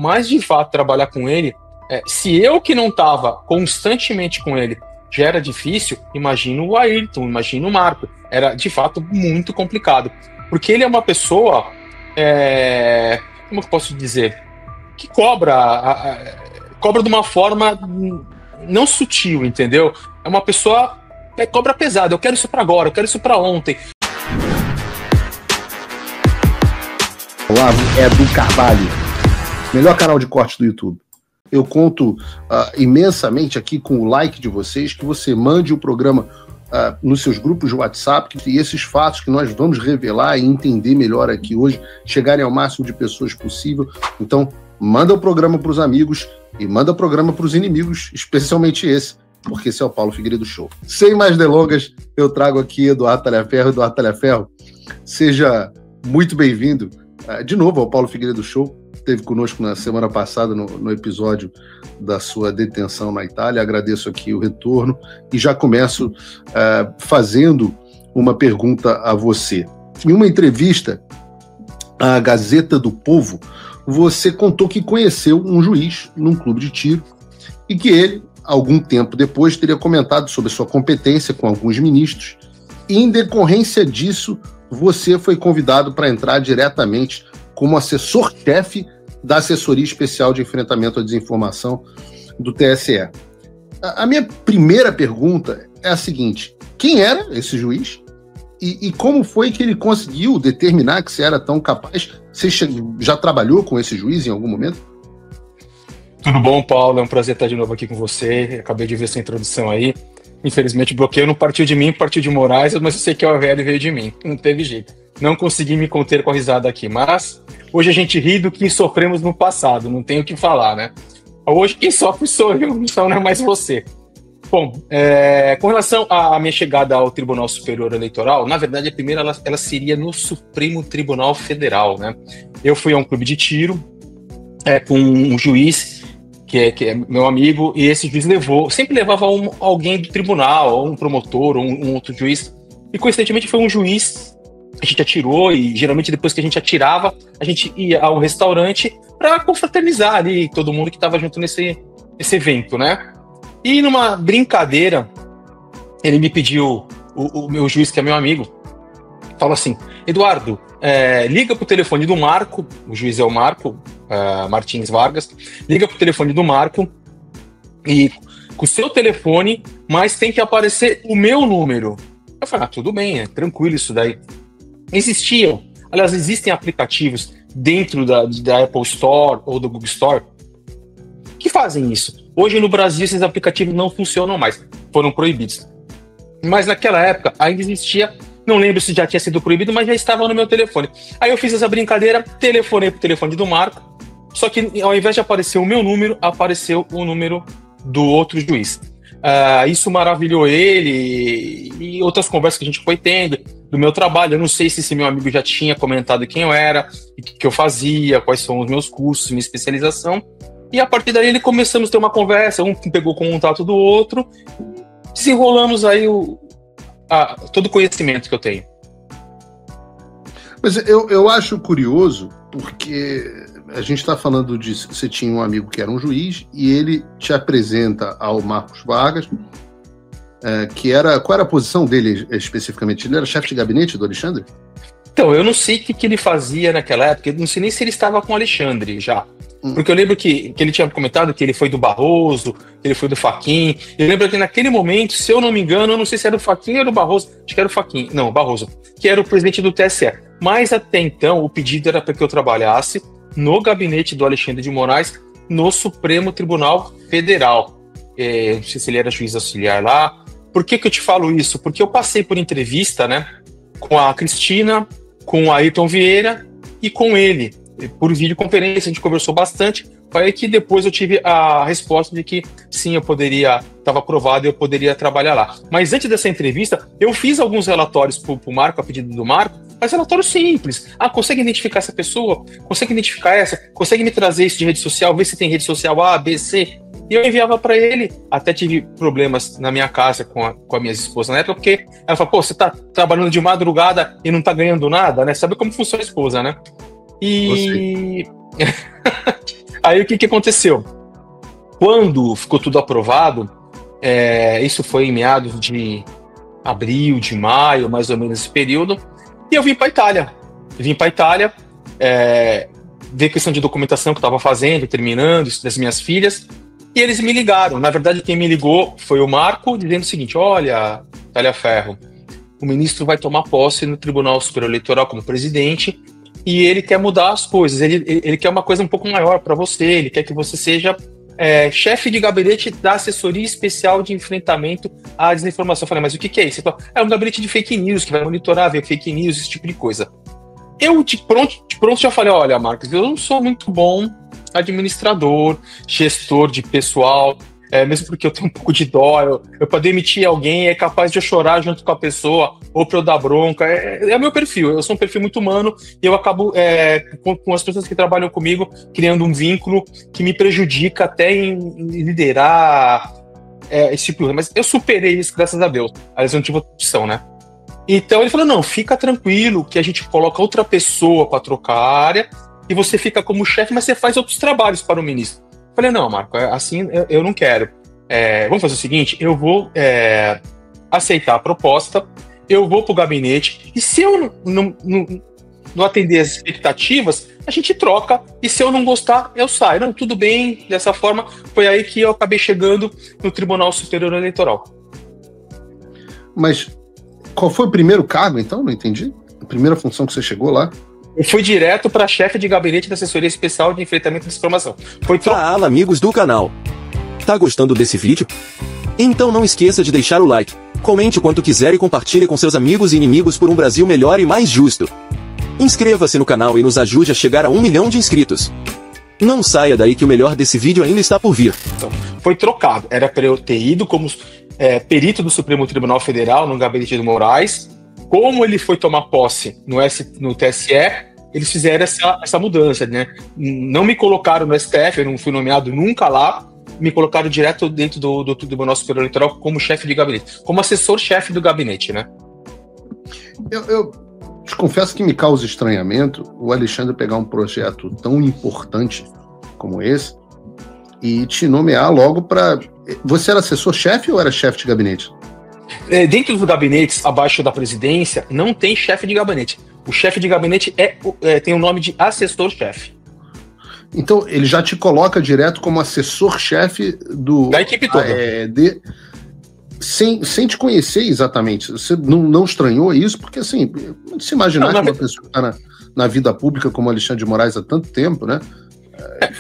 Mas, de fato, trabalhar com ele, se eu que não estava constantemente com ele já era difícil, imagina o Ayrton, imagina o Marco. Era, de fato, muito complicado. Porque ele é uma pessoa, como eu posso dizer, que cobra de uma forma não sutil, entendeu? É uma pessoa que cobra pesado. Eu quero isso para agora, eu quero isso para ontem. Olá, é do Carvalho, melhor canal de corte do YouTube. Eu conto imensamente aqui com o like de vocês, que você mande o programa nos seus grupos de WhatsApp, e esses fatos que nós vamos revelar e entender melhor aqui hoje, chegarem ao máximo de pessoas possível. Então, manda o programa para os amigos e manda o programa para os inimigos, especialmente esse, porque esse é o Paulo Figueiredo Show. Sem mais delongas, eu trago aqui Eduardo Talhaferro. Eduardo Talhaferro, seja muito bem-vindo de novo ao Paulo Figueiredo Show. Esteve conosco na semana passada no episódio da sua detenção na Itália. Agradeço aqui o retorno e já começo fazendo uma pergunta a você. Em uma entrevista à Gazeta do Povo, você contou que conheceu um juiz num clube de tiro e que ele, algum tempo depois, teria comentado sobre sua competência com alguns ministros, e em decorrência disso, você foi convidado para entrar diretamente como assessor-chefe da Assessoria Especial de Enfrentamento à Desinformação do TSE. A minha primeira pergunta é a seguinte: quem era esse juiz? E como foi que ele conseguiu determinar que você era tão capaz? Você já trabalhou com esse juiz em algum momento? Tudo bom, Paulo? É um prazer estar de novo aqui com você. Acabei de ver essa introdução aí. Infelizmente, o bloqueio não partiu de mim, partiu de Moraes, mas eu sei que é o velho e veio de mim. Não teve jeito. Não consegui me conter com a risada aqui. Mas hoje a gente ri do que sofremos no passado. Não tem o que falar, né? Hoje quem sofre sou eu, então não é mais você. Bom, com relação à minha chegada ao Tribunal Superior Eleitoral, na verdade, a primeira ela seria no Supremo Tribunal Federal, né? Eu fui a um clube de tiro com um juiz que é meu amigo, e esse juiz sempre levava alguém do tribunal, ou um promotor, ou um outro juiz, e coincidentemente foi um juiz que a gente atirou, e geralmente depois que a gente atirava, a gente ia ao restaurante para confraternizar ali todo mundo que estava junto nesse evento, né? E numa brincadeira, ele me pediu, o meu juiz, que é meu amigo, falou assim: Eduardo, liga pro telefone do Marco, o juiz é o Marco Martins Vargas, liga pro telefone do Marco e com o seu telefone, mas tem que aparecer o meu número. Eu falei, tudo bem, é tranquilo isso daí. Existem aplicativos dentro da Apple Store ou do Google Store que fazem isso. Hoje no Brasil esses aplicativos não funcionam mais, foram proibidos. Mas naquela época ainda existia, não lembro se já tinha sido proibido, mas já estava no meu telefone. Aí eu fiz essa brincadeira, telefonei pro telefone do Marco, só que ao invés de aparecer o meu número, apareceu o número do outro juiz. Isso maravilhou ele e outras conversas que a gente foi tendo do meu trabalho. Eu não sei se esse meu amigo já tinha comentado quem eu era, o que eu fazia, quais são os meus cursos, minha especialização. E a partir daí começamos a ter uma conversa, um pegou o contato do outro, desenrolamos aí todo o conhecimento que eu tenho. Mas eu acho curioso, porque a gente está falando de... Você tinha um amigo que era um juiz, e ele te apresenta ao Marcos Vargas, qual era a posição dele especificamente? Ele era chefe de gabinete do Alexandre? Então, eu não sei o que ele fazia naquela época, eu não sei nem se ele estava com o Alexandre já. Porque eu lembro que ele tinha comentado que ele foi do Barroso, que ele foi do Fachin. Eu lembro que naquele momento, se eu não me engano, eu não sei se era do Fachin ou do Barroso, acho que era o Fachin, não, Barroso, que era o presidente do TSE. Mas até então, o pedido era para que eu trabalhasse no gabinete do Alexandre de Moraes, no Supremo Tribunal Federal. Não sei se ele era juiz auxiliar lá. Por que eu te falo isso? Porque eu passei por entrevista, né, com a Cristina, com o Ayrton Vieira e com ele, por videoconferência. A gente conversou bastante. Foi aí que depois eu tive a resposta de que sim, eu poderia, estava aprovado e eu poderia trabalhar lá. Mas antes dessa entrevista, eu fiz alguns relatórios para o Marco, a pedido do Marco, mas relatórios simples. Consegue identificar essa pessoa? Consegue identificar essa? Consegue me trazer isso de rede social? Ver se tem rede social A, B, C? E eu enviava para ele. Até tive problemas na minha casa com a minha esposa na época, porque ela falou, você tá trabalhando de madrugada e não tá ganhando nada, né? Sabe como funciona a esposa, né? E... Aí o que aconteceu? Quando ficou tudo aprovado, isso foi em meados de abril, de maio, mais ou menos esse período, e eu vim para Itália. Ver questão de documentação que eu estava fazendo, terminando, isso das minhas filhas, e eles me ligaram. Na verdade, quem me ligou foi o Marco, dizendo o seguinte: olha, Talhaferro, o ministro vai tomar posse no Tribunal Superior Eleitoral como presidente, e ele quer mudar as coisas, ele quer uma coisa um pouco maior para você, ele quer que você seja chefe de gabinete da Assessoria Especial de Enfrentamento à Desinformação. Eu falei, mas o que é isso? É um gabinete de fake news, que vai monitorar, ver fake news, esse tipo de coisa. Eu, de pronto já falei, olha, Marcos, eu não sou muito bom administrador, gestor de pessoal, mesmo porque eu tenho um pouco de dó, eu para demitir alguém é capaz de eu chorar junto com a pessoa, ou para eu dar bronca, é o meu perfil, eu sou um perfil muito humano, e eu acabo, com as pessoas que trabalham comigo, criando um vínculo que me prejudica até em liderar esse tipo de coisa, mas eu superei isso, graças a Deus, aliás, eu não tive opção, né? Então ele falou, não, fica tranquilo, que a gente coloca outra pessoa para trocar a área, e você fica como chefe, mas você faz outros trabalhos para o ministro. Eu falei, não, Marco, assim eu não quero. Vamos fazer o seguinte, eu vou aceitar a proposta, eu vou para o gabinete, e se eu não atender as expectativas, a gente troca, e se eu não gostar, eu saio. Não, tudo bem, dessa forma, foi aí que eu acabei chegando no Tribunal Superior Eleitoral. Mas qual foi o primeiro cargo, então? Não entendi. A primeira função que você chegou lá? Eu fui direto para chefe de gabinete da Assessoria Especial de Enfrentamento à Desinformação. Fala, amigos do canal. Tá gostando desse vídeo? Então não esqueça de deixar o like, comente quanto quiser e compartilhe com seus amigos e inimigos por um Brasil melhor e mais justo. Inscreva-se no canal e nos ajude a chegar a 1 milhão de inscritos. Não saia daí que o melhor desse vídeo ainda está por vir. Então, foi trocado. Era para eu ter ido como perito do Supremo Tribunal Federal no gabinete do Moraes. Como ele foi tomar posse no TSE, eles fizeram essa mudança, né? Não me colocaram no STF, eu não fui nomeado nunca lá, me colocaram direto dentro do Tribunal Superior Eleitoral como chefe de gabinete, como assessor-chefe do gabinete, né? Eu te confesso que me causa estranhamento o Alexandre pegar um projeto tão importante como esse e te nomear logo para... Você era assessor-chefe ou era chefe de gabinete? Dentro dos gabinetes abaixo da presidência, não tem chefe de gabinete. O chefe de gabinete tem o nome de assessor-chefe. Então, ele já te coloca direto como assessor-chefe da equipe toda. Sem te conhecer exatamente. Você não estranhou isso? Porque, assim, se imaginar que uma pessoa que está na vida pública como Alexandre de Moraes há tanto tempo, né?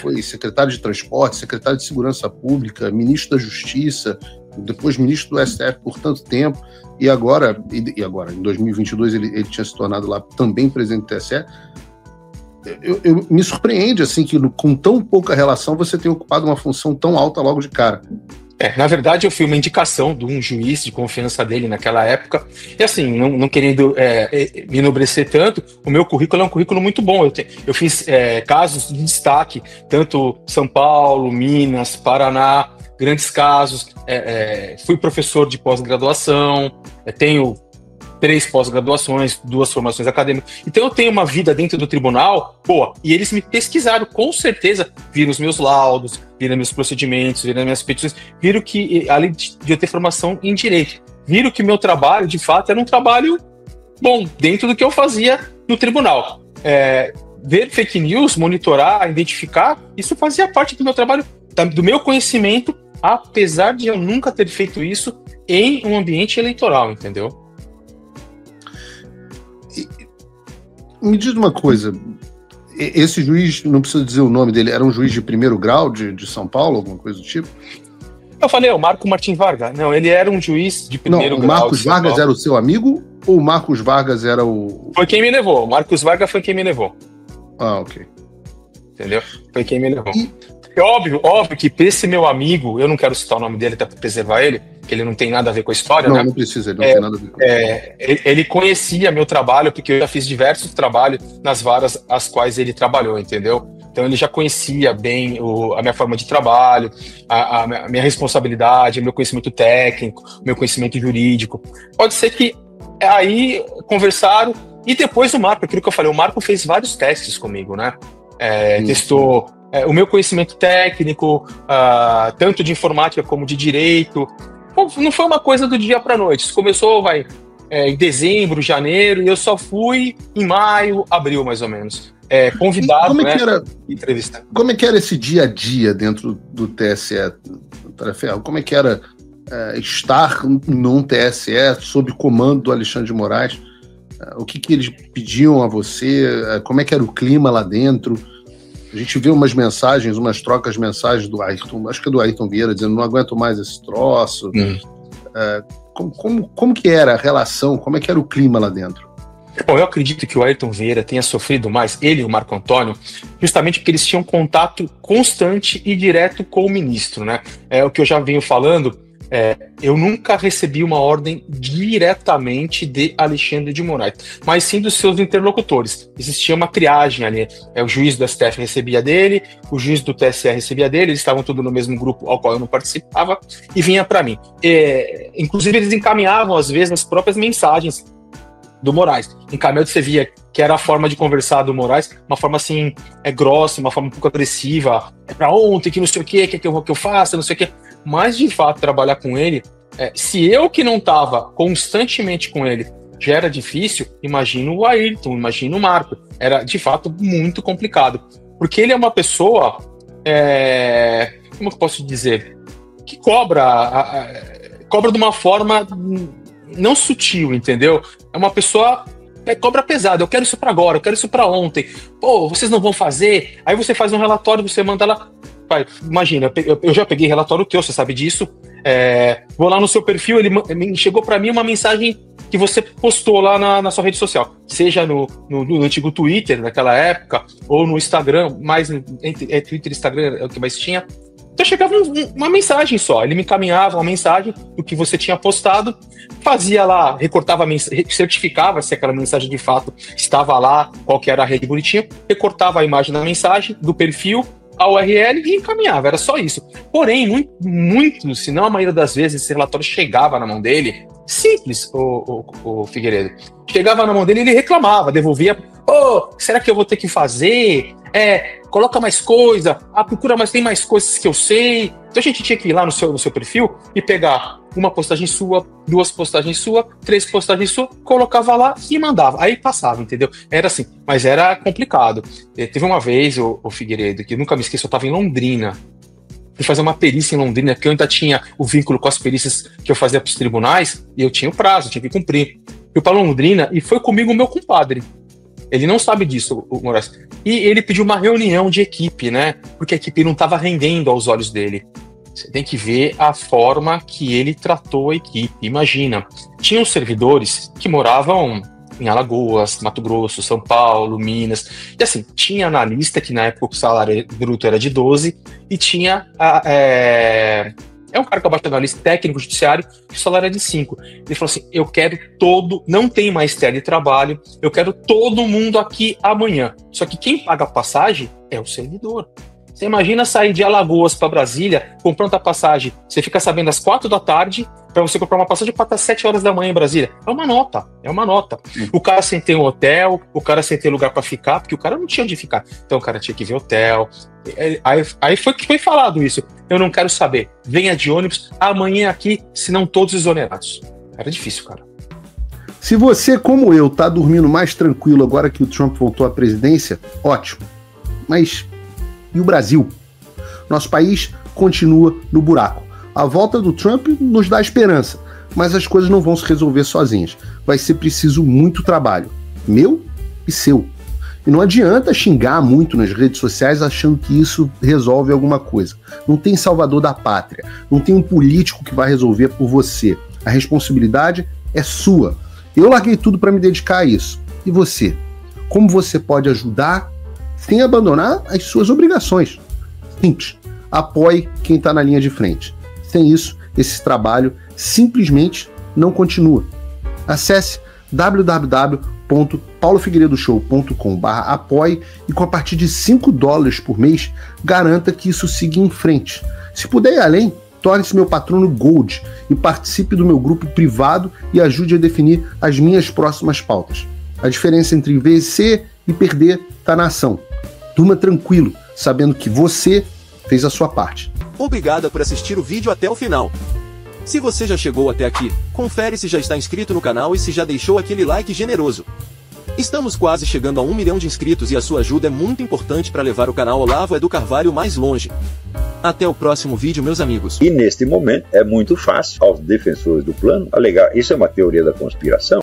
Foi secretário de Transporte, secretário de Segurança Pública, ministro da Justiça, depois ministro do STF por tanto tempo, e agora em 2022 ele tinha se tornado lá também presidente do TSE. Eu me surpreende assim que com tão pouca relação você tenha ocupado uma função tão alta logo de cara. Na verdade, eu fui uma indicação de um juiz de confiança dele naquela época. E assim, não querendo me enobrecer tanto, o meu currículo é um currículo muito bom. Eu fiz casos de destaque, tanto São Paulo, Minas, Paraná, grandes casos. Fui professor de pós-graduação, tenho 3 pós-graduações, 2 formações acadêmicas. Então eu tenho uma vida dentro do tribunal boa. E eles me pesquisaram, com certeza, viram os meus laudos, viram meus procedimentos, viram minhas petições, viram que, além de eu ter formação em direito, viram que meu trabalho, de fato, era um trabalho bom, dentro do que eu fazia no tribunal. Ver fake news, monitorar, identificar, isso fazia parte do meu trabalho, do meu conhecimento, apesar de eu nunca ter feito isso em um ambiente eleitoral, entendeu? Me diz uma coisa, esse juiz, não precisa dizer o nome dele, era um juiz de primeiro grau de São Paulo, alguma coisa do tipo? Eu falei, o Marco Martim Vargas. Não, ele era um juiz de primeiro grau. O Marcos Vargas era o seu amigo ou o Marcos Vargas era o... Foi quem me levou, o Marcos Vargas foi quem me levou. Ah, ok. Entendeu? Foi quem me levou. É óbvio que pra esse meu amigo, eu não quero citar o nome dele até pra preservar ele, que ele não tem nada a ver com a história, não, né? Não precisa, ele não tem nada a ver com isso. Ele conhecia meu trabalho, porque eu já fiz diversos trabalhos nas varas às quais ele trabalhou, entendeu? Então ele já conhecia bem a minha forma de trabalho, a minha responsabilidade, o meu conhecimento técnico, o meu conhecimento jurídico. Pode ser que aí conversaram, e depois o Marco, aquilo que eu falei, o Marco fez vários testes comigo, né? Testou o meu conhecimento técnico, tanto de informática como de direito, não foi uma coisa do dia para a noite. Isso começou, em dezembro, janeiro, e eu só fui em maio, abril, mais ou menos. Convidado, como é que era, entrevista. Como é que era esse dia a dia dentro do TSE, Ferro? Como é que era estar num TSE sob comando do Alexandre de Moraes? O que eles pediam a você? Como é que era o clima lá dentro? A gente vê umas mensagens, umas trocas de mensagens do Ayrton, acho que é do Ayrton Vieira, dizendo não aguento mais esse troço. Como que era a relação? Como é que era o clima lá dentro? Bom, eu acredito que o Ayrton Vieira tenha sofrido mais, ele e o Marco Antônio, justamente porque eles tinham contato constante e direto com o ministro, né? O que eu já venho falando, eu nunca recebi uma ordem diretamente de Alexandre de Moraes, mas sim dos seus interlocutores. Existia uma triagem ali, o juiz do STF recebia dele, o juiz do TSE recebia dele, eles estavam todos no mesmo grupo ao qual eu não participava, e vinha para mim. Inclusive, eles encaminhavam, às vezes, as próprias mensagens do Moraes. Encaminhado, você via que era a forma de conversar do Moraes, uma forma assim, grossa, uma forma um pouco agressiva, pra ontem, que não sei o que eu faça, não sei o que. Mas, de fato, trabalhar com ele, se eu que não estava constantemente com ele já era difícil, imagino o Ayrton, imagino o Marco. Era, de fato, muito complicado. Porque ele é uma pessoa, como eu posso dizer, que cobra de uma forma não sutil, entendeu? É uma pessoa cobra pesada. Eu quero isso para agora, eu quero isso para ontem. Pô, vocês não vão fazer? Aí você faz um relatório, você manda lá. Pai, imagina, eu já peguei relatório teu, você sabe disso. Vou lá no seu perfil, chegou para mim uma mensagem que você postou lá na sua rede social, seja no antigo Twitter naquela época, ou no Instagram, mais Twitter e Instagram é o que mais tinha. Então chegava uma mensagem só, ele me encaminhava uma mensagem do que você tinha postado, fazia lá, recortava, certificava se aquela mensagem de fato estava lá, qual que era a rede bonitinha, recortava a imagem da mensagem, do perfil, a URL e encaminhava, era só isso. Porém, muito, se não a maioria das vezes, esse relatório chegava na mão dele, simples, o Figueiredo, chegava na mão dele e ele reclamava, devolvia, será que eu vou ter que fazer? Coloca mais coisa, procura mais, tem mais coisas que eu sei. Então a gente tinha que ir lá no seu perfil e pegar uma postagem sua, 2 postagens sua, 3 postagens sua, colocava lá e mandava. Aí passava, entendeu? Era assim, mas era complicado. Teve uma vez, o Figueiredo, que nunca me esqueço, eu estava em Londrina. Fui fazer uma perícia em Londrina, porque eu ainda tinha o vínculo com as perícias que eu fazia para os tribunais, e eu tinha o prazo, eu tinha que cumprir. Fui para Londrina e foi comigo o meu compadre. Ele não sabe disso, o Moraes. E ele pediu uma reunião de equipe, né? Porque a equipe não estava rendendo aos olhos dele. Você tem que ver a forma que ele tratou a equipe. Imagina, tinham servidores que moravam em Alagoas, Mato Grosso, São Paulo, Minas. E assim, tinha analista que na época o salário bruto era de 12 e tinha... um cara que é baixo analista técnico judiciário, que o salário é de 5. Ele falou assim, eu quero não tem mais teletrabalho, eu quero todo mundo aqui amanhã. Só que quem paga a passagem é o servidor. Você imagina sair de Alagoas para Brasília, comprando a passagem, você fica sabendo às 4 da tarde, para você comprar uma passagem para estar às 7 horas da manhã em Brasília. É uma nota. O cara sem ter um hotel, o cara sem ter lugar para ficar, porque o cara não tinha onde ficar. Então o cara tinha que ver hotel. Aí foi falado isso. Eu não quero saber. Venha de ônibus amanhã aqui, senão todos exonerados. Era difícil, cara. Se você, como eu, tá dormindo mais tranquilo agora que o Trump voltou à presidência, ótimo. Mas e o Brasil? Nosso país continua no buraco. A volta do Trump nos dá esperança, mas as coisas não vão se resolver sozinhas. Vai ser preciso muito trabalho, meu e seu. E não adianta xingar muito nas redes sociais achando que isso resolve alguma coisa. Não tem salvador da pátria, não tem um político que vai resolver por você. A responsabilidade é sua. Eu larguei tudo para me dedicar a isso. E você? Como você pode ajudar sem abandonar as suas obrigações? Simples. Apoie quem está na linha de frente. Sem isso, esse trabalho simplesmente não continua. Acesse www.paulofigueiredoshow.com/apoie e com a partir de $5 por mês, garanta que isso siga em frente. Se puder ir além, torne-se meu patrono Gold e participe do meu grupo privado e ajude a definir as minhas próximas pautas. A diferença entre vencer e perder está na ação. Durma tranquilo, sabendo que você fez a sua parte. Obrigada por assistir o vídeo até o final. Se você já chegou até aqui, confere se já está inscrito no canal e se já deixou aquele like generoso. Estamos quase chegando a 1 milhão de inscritos e a sua ajuda é muito importante para levar o canal Olavo Edu Carvalho mais longe. Até o próximo vídeo, meus amigos. E neste momento é muito fácil aos defensores do plano alegar, isso é uma teoria da conspiração.